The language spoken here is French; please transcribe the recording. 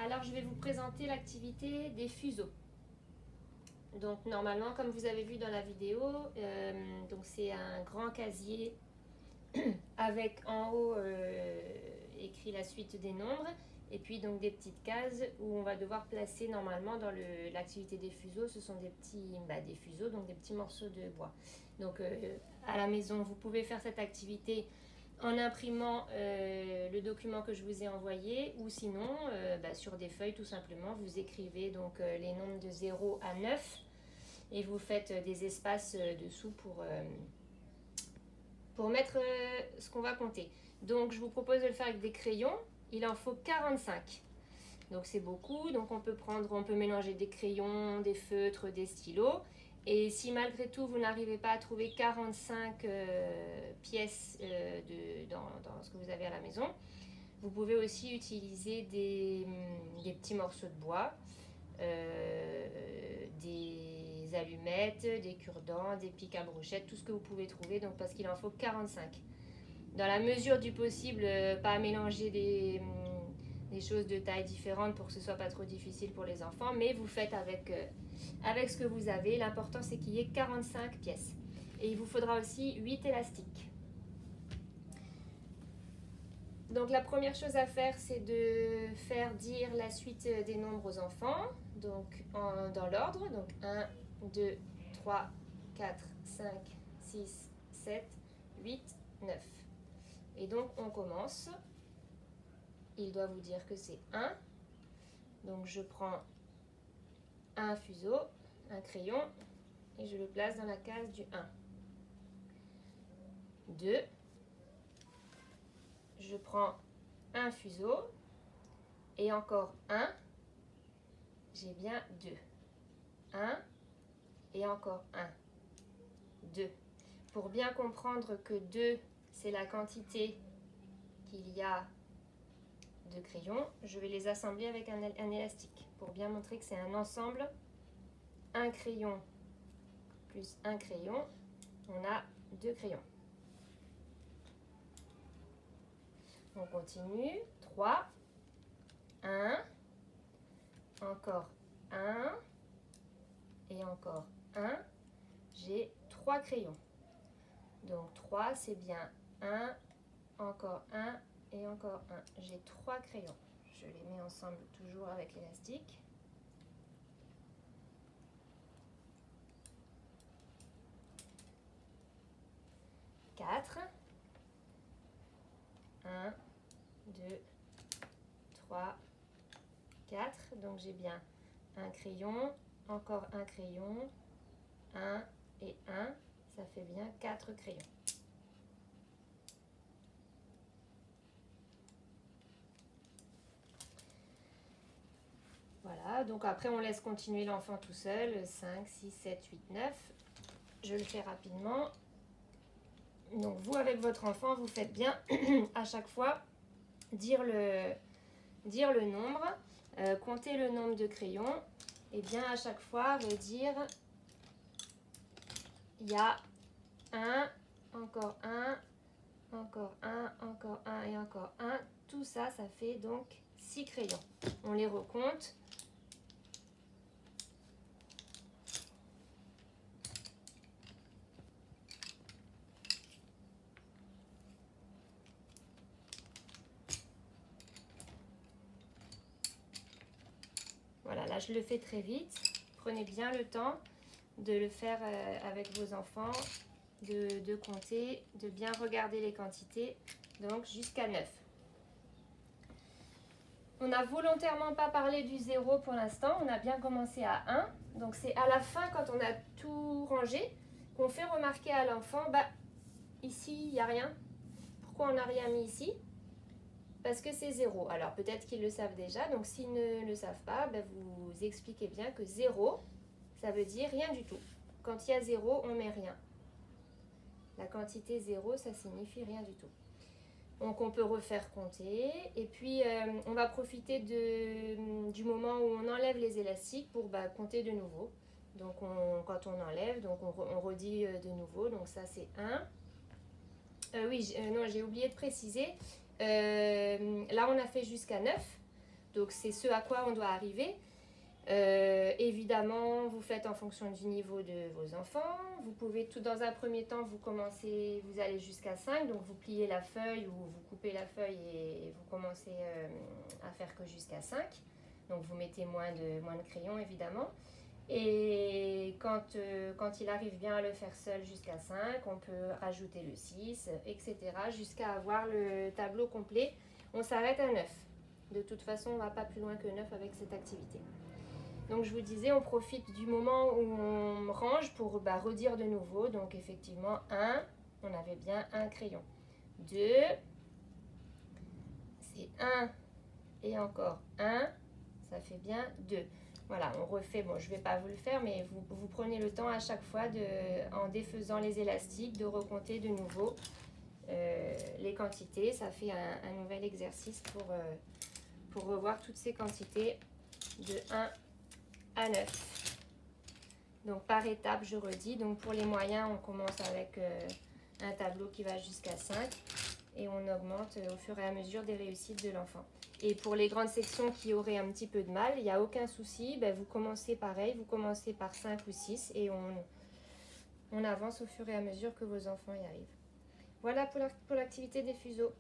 Alors, je vais vous présenter l'activité des fuseaux. Donc, normalement, comme vous avez vu dans la vidéo, donc c'est un grand casier avec en haut écrit la suite des nombres et puis donc des petites cases où on va devoir placer normalement dans l'activité des fuseaux. Ce sont des fuseaux, donc des petits morceaux de bois. Donc, à la maison, vous pouvez faire cette activité en imprimant le document que je vous ai envoyé ou sinon sur des feuilles tout simplement vous écrivez donc les nombres de 0 à 9 et vous faites des espaces dessous pour mettre ce qu'on va compter. Donc je vous propose de le faire avec des crayons, il en faut 45. Donc c'est beaucoup, donc on peut mélanger des crayons, des feutres, des stylos. Et si malgré tout vous n'arrivez pas à trouver 45 pièces dans ce que vous avez à la maison, vous pouvez aussi utiliser des petits morceaux de bois, des allumettes, des cure-dents, des pics à brochettes, tout ce que vous pouvez trouver, donc parce qu'il en faut 45. Dans la mesure du possible, pas mélanger des choses de taille différentes pour que ce soit pas trop difficile pour les enfants, mais vous faites avec ce que vous avez. L'important c'est qu'il y ait 45 pièces. Et il vous faudra aussi 8 élastiques. Donc la première chose à faire, c'est de faire dire la suite des nombres aux enfants, donc dans l'ordre, donc 1, 2, 3, 4, 5, 6, 7, 8, 9. Et donc on commence. Il doit vous dire que c'est 1. Donc je prends un fuseau, un crayon, et je le place dans la case du 1. 2. Je prends un fuseau, et encore 1. J'ai bien 2. 1, et encore 1. 2. Pour bien comprendre que 2, c'est la quantité qu'il y a de crayons, je vais les assembler avec un élastique pour bien montrer que c'est un ensemble. Un crayon plus un crayon, on a 2 crayons. On continue. 3, 1, encore 1 et encore 1. J'ai 3 crayons. Donc 3, c'est bien 1, encore 1 et encore 1. J'ai 3 crayons. Je les mets ensemble toujours avec l'élastique. 4. 1, 2, 3, 4. Donc j'ai bien un crayon, encore un crayon, 1 et 1. Ça fait bien 4 crayons. Voilà, donc après on laisse continuer l'enfant tout seul. 5, 6, 7, 8, 9. Je le fais rapidement. Donc vous avec votre enfant, vous faites bien à chaque fois dire le nombre, compter le nombre de crayons et bien à chaque fois redire il y a 1, encore 1, encore 1, encore 1 et encore 1. Tout ça, ça fait donc 6 crayons. On les recompte. Voilà, là je le fais très vite. Prenez bien le temps de le faire avec vos enfants, de compter, de bien regarder les quantités, donc jusqu'à 9. On n'a volontairement pas parlé du 0 pour l'instant, on a bien commencé à 1. Donc c'est à la fin, quand on a tout rangé, qu'on fait remarquer à l'enfant, ici il n'y a rien. Pourquoi on n'a rien mis ici? Parce que c'est 0. Alors peut-être qu'ils le savent déjà, donc s'ils ne le savent pas, vous expliquez bien que 0, ça veut dire rien du tout. Quand il y a 0, on met rien. La quantité 0, ça signifie rien du tout. Donc on peut refaire compter et puis on va profiter du moment où on enlève les élastiques pour compter de nouveau. Donc quand on enlève, donc on redit de nouveau. Donc ça c'est 1. Oui, non, j'ai oublié de préciser. Là on a fait jusqu'à 9. Donc c'est ce à quoi on doit arriver. Évidemment, vous faites en fonction du niveau de vos enfants. Vous pouvez tout dans un premier temps, vous allez jusqu'à 5, donc vous pliez la feuille ou vous coupez la feuille et vous commencez à faire que jusqu'à 5. Donc vous mettez moins de crayons évidemment. Et quand il arrive bien à le faire seul jusqu'à 5, on peut rajouter le 6, etc. jusqu'à avoir le tableau complet. On s'arrête à 9. De toute façon, on ne va pas plus loin que 9 avec cette activité. Donc je vous disais, on profite du moment où on range pour redire de nouveau. Donc effectivement, 1, on avait bien un crayon. 2, c'est 1 et encore 1, ça fait bien 2. Voilà, on refait, bon je ne vais pas vous le faire, mais vous prenez le temps à chaque fois, en défaisant les élastiques, de recompter de nouveau les quantités. Ça fait un nouvel exercice pour revoir toutes ces quantités de 1 à 9. Donc par étape, je redis. Donc pour les moyens, on commence avec un tableau qui va jusqu'à 5 et on augmente au fur et à mesure des réussites de l'enfant. Et pour les grandes sections qui auraient un petit peu de mal, il n'y a aucun souci. Vous commencez pareil, vous commencez par 5 ou 6 et on avance au fur et à mesure que vos enfants y arrivent. Voilà pour l'activité des fuseaux.